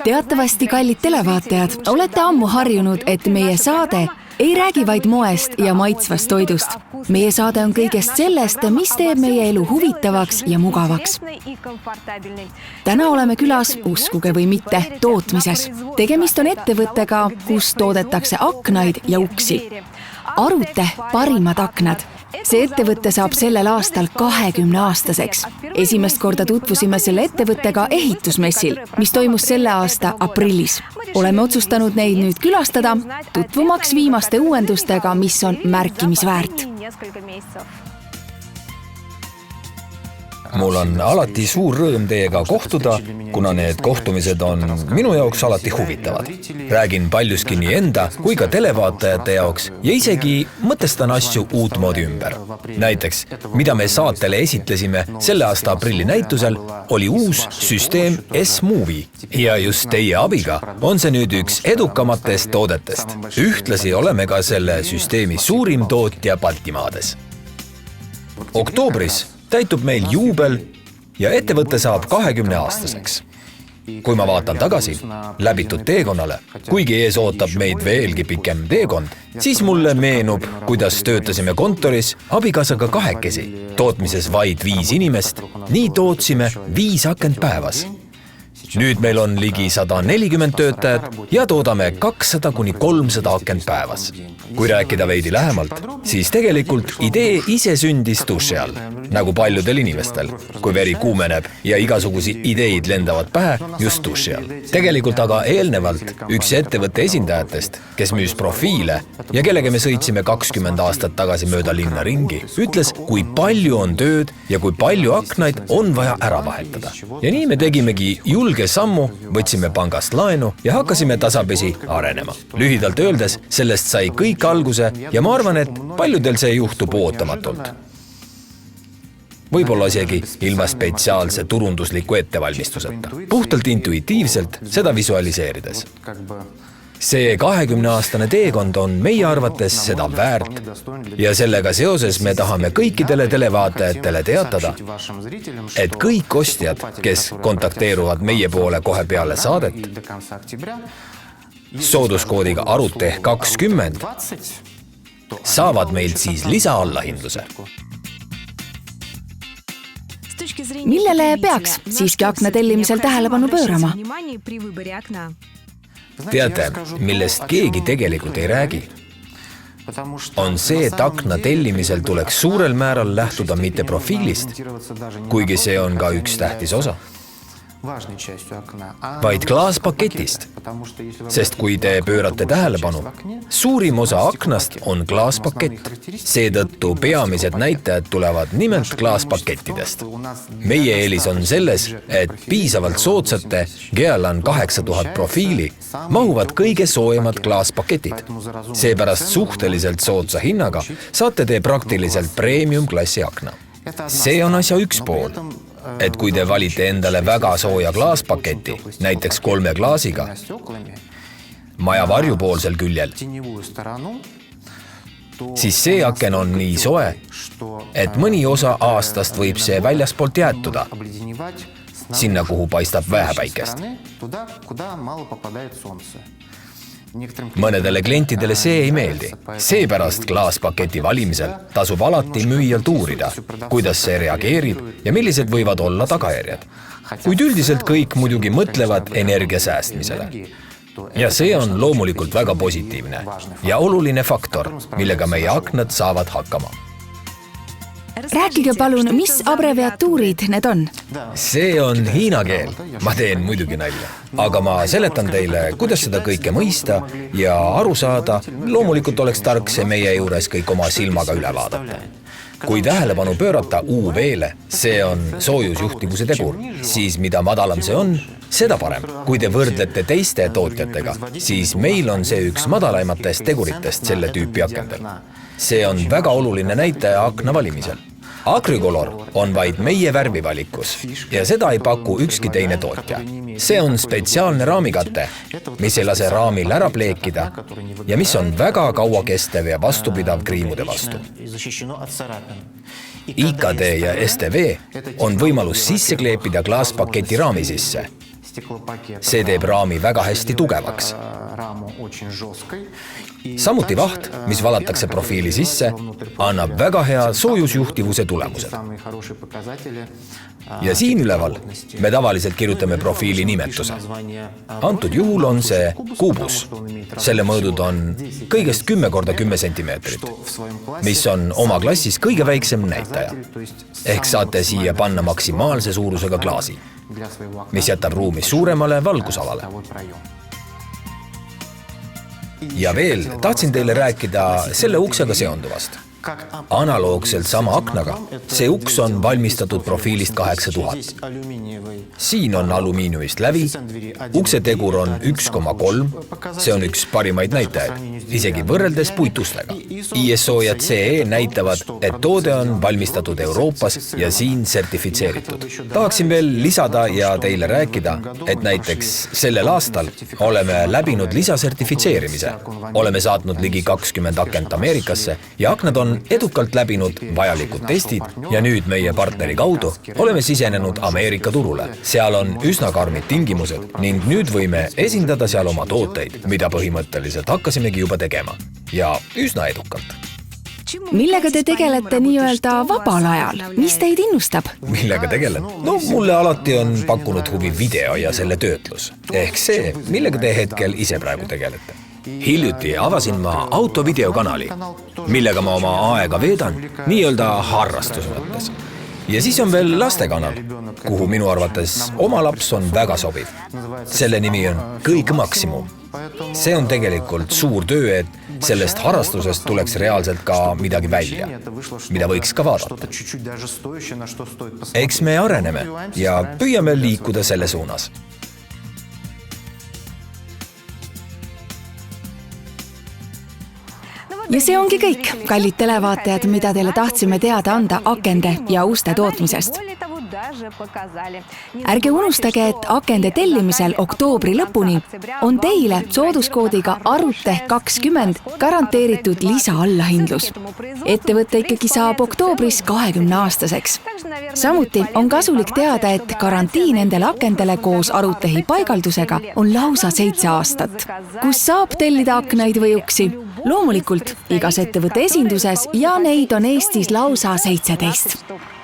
Teatavasti, kallid televaatajad, olete ammu harjunud, et meie saade ei räägi vaid moest ja maitsvast toidust. Meie saade on kõigest sellest, mis teeb meie elu huvitavaks ja mugavaks. Täna oleme külas, uskuge või mitte, tootmises. Tegemist on ettevõttega, kus toodetakse aknaid ja uksi. Arute parimad aknad. See ettevõtte saab sellel aastal 20-aastaseks. Esimest korda tutvusime selle ettevõttega ehitusmessil, mis toimus selle aasta aprillis. Oleme otsustanud neid nüüd külastada, tutvumaks viimaste uuendustega, mis on märkimisväärt. Mul on alati suur rõõm teiega kohtuda, kuna need kohtumised on minu jaoks alati huvitavad. Räägin paljuski nii enda kui ka televaatajate jaoks ja isegi mõtestan asju uutmoodi ümber. Näiteks, mida me saatele esitlesime selle aasta aprilli näitusel, oli uus süsteem S-Movie ja just teie abiga on see nüüd üks edukamatest toodetest. Ühtlasi oleme ka selle süsteemi suurim tootja Baltimaades. Oktoobris täitub meil juubel ja ettevõte saab 20-aastaseks. Kui ma vaatan tagasi läbitud teekonnale, kuigi ees ootab meid veelgi pikem teekond, siis mulle meenub, kuidas töötasime kontoris abikaasaga kahekesi. Tootmises vaid 5 inimest, nii tootsime 5 akent päevas. Nüüd meil on ligi 140 töötajat ja toodame 200–300 akent päevas. Kui rääkida veidi lähemalt, siis tegelikult idee ise sündis duši all, nagu paljudel inimestel, kui veri kuumeneb ja igasugusi ideid lendavad pähe just duši all. Tegelikult aga eelnevalt üks ettevõtte esindajatest, kes müüs profiile ja kellega me sõitsime 20 aastat tagasi mööda linna ringi, ütles, kui palju on tööd ja kui palju aknaid on vaja ära vahetada. Ja nii me tegimegi julge sammu, võtsime pangast laenu ja hakkasime tasapisi arenema. Lühidalt öeldes, sellest sai kõik alguse ja ma arvan, et paljudel see juhtub ootamatult. Võib-olla isegi ilma spetsiaalse turundusliku ettevalmistuseta. Puhtalt intuitiivselt seda visualiseerides. See 20-aastane teekond on meie arvates seda väärt ja sellega seoses me tahame kõikidele televaatajatele teatada, et kõik ostjad, kes kontakteeruvad meie poole kohe peale saadet, sooduskoodiga Arute 20 saavad meilt siis lisaallahindluse. Millele peaks siiski akna tellimisel tähelepanu pöörama? Teate, millest keegi tegelikult ei räägi, on see, et akna tellimisel tuleks suurel määral lähtuda mitte profiilist, kuigi see on ka üks tähtis osa, vaid klaaspaketist. Sest kui te pöörate tähelepanu, suurim osa aknast on klaaspakett. Seetõttu peamised näitajad tulevad nimelt klaaspakettidest. Meie eelis on selles, et piisavalt soodsate Gealan 8000 profiili mahuvad kõige soojemad klaaspaketid. Seepärast suhteliselt soodsa hinnaga saate te praktiliselt premium-klassi akna. See on asja üks pool. Et kui te valite endale väga sooja klaaspaketi, näiteks 3 klaasiga, maja varjupoolsel küljel, siis see aken on nii soe, et mõni osa aastast võib see väljaspoolt jäätuda, sinna kuhu paistab vähe päikest. Mõnedele klientidele see ei meeldi. Seepärast klaaspaketi valimisel tasub alati müüjalt uurida, kuidas see reageerib ja millised võivad olla tagajärjed. Kuid üldiselt kõik muidugi mõtlevad energia säästmisele. Ja see on loomulikult väga positiivne ja oluline faktor, millega meie aknad saavad hakkama. Rääkige palun, mis abreviatuurid need on? See on hiina keel. Ma teen muidugi nalja. Aga ma seletan teile, kuidas seda kõike mõista ja aru saada. Loomulikult oleks tark see meie juures kõik oma silmaga üle vaadata. Kui tähelepanu pöörata UV-le, see on soojusjuhtivuse tegur, siis mida madalam see on, seda parem. Kui te võrdlete teiste tootjatega, siis meil on see üks madalaimatest teguritest selle tüüpi akendel. See on väga oluline näitaja akna valimisel. Agricolor on vaid meie värvivalikus ja seda ei paku ükski teine tootja. See on spetsiaalne raamikate, mis ei lase raamil ära pleekida ja mis on väga kaua kestev ja vastupidav kriimude vastu. IKD ja STV on võimalus sisse kleepida klaaspaketi raami sisse see teeb raami väga hästi tugevaks. Samuti vaht, mis valatakse profiili sisse, annab väga hea soojusjuhtivuse tulemused. Ja siin üleval me tavaliselt kirjutame profiili nimetuse. Antud juhul on see kuubus. Selle mõõdud on kõigest 10 × 10 centimeetrit, mis on oma klassis kõige väiksem näitaja. Ehk saate siia panna maksimaalse suurusega klaasi, mis jätab ruumi suuremale valgusalale. Ja veel tahtsin teile rääkida selle uksega seonduvast. Analoogselt sama aknaga, see uks on valmistatud profiilist 8000. Siin on alumiiniumist lävi, ukse tegur on 1,3, see on üks parimaid näitajaid, isegi võrreldes puitustega. ISO ja CE näitavad, et toode on valmistatud Euroopas ja siin sertifitseeritud. Tahaksin veel lisada ja teile rääkida, et näiteks sellel aastal oleme läbinud lisasertifitseerimise. Oleme saatnud ligi 20 akent Ameerikasse ja aknad on edukalt läbinud vajalikud testid ja nüüd meie partneri kaudu oleme sisenenud Ameerika turule. Seal on üsna karmid tingimused ning nüüd võime esindada seal oma tooteid, mida põhimõtteliselt hakkasimegi juba tegema. Ja üsna edukalt. Millega te tegelete nii-öelda vabal ajal? Mis teid innustab? Millega tegelen? No, mulle alati on pakkunud huvi video ja selle töötlus. Ehk see, millega te hetkel ise praegu tegelete. Hiljuti avasin ma autovideokanali, millega ma oma aega veedan, nii-öelda harrastuse mõttes. Ja siis on veel lastekanal, kuhu minu arvates oma laps on väga sobiv. Selle nimi on Kõik Maksimum. See on tegelikult suur töö, et sellest harrastusest tuleks reaalselt ka midagi välja, mida võiks ka vaadata. Eks me areneme ja püüame liikuda selle suunas. Ja see ongi kõik, kallid televaatajad, mida teile tahtsime teada anda akende ja uste tootmisest. Ärge unustage, et akende tellimisel oktoobri lõpuni on teile sooduskoodiga ARUTE20 garanteeritud lisaallahindlus. Ettevõte ikkagi saab oktoobris 20-aastaseks. Samuti on kasulik teada, et garantii nendele akendele koos Arutehi paigaldusega on lausa 7 aastat. Kus saab tellida aknaid või uksi? Loomulikult igas ettevõtte esinduses ja neid on Eestis lausa 17.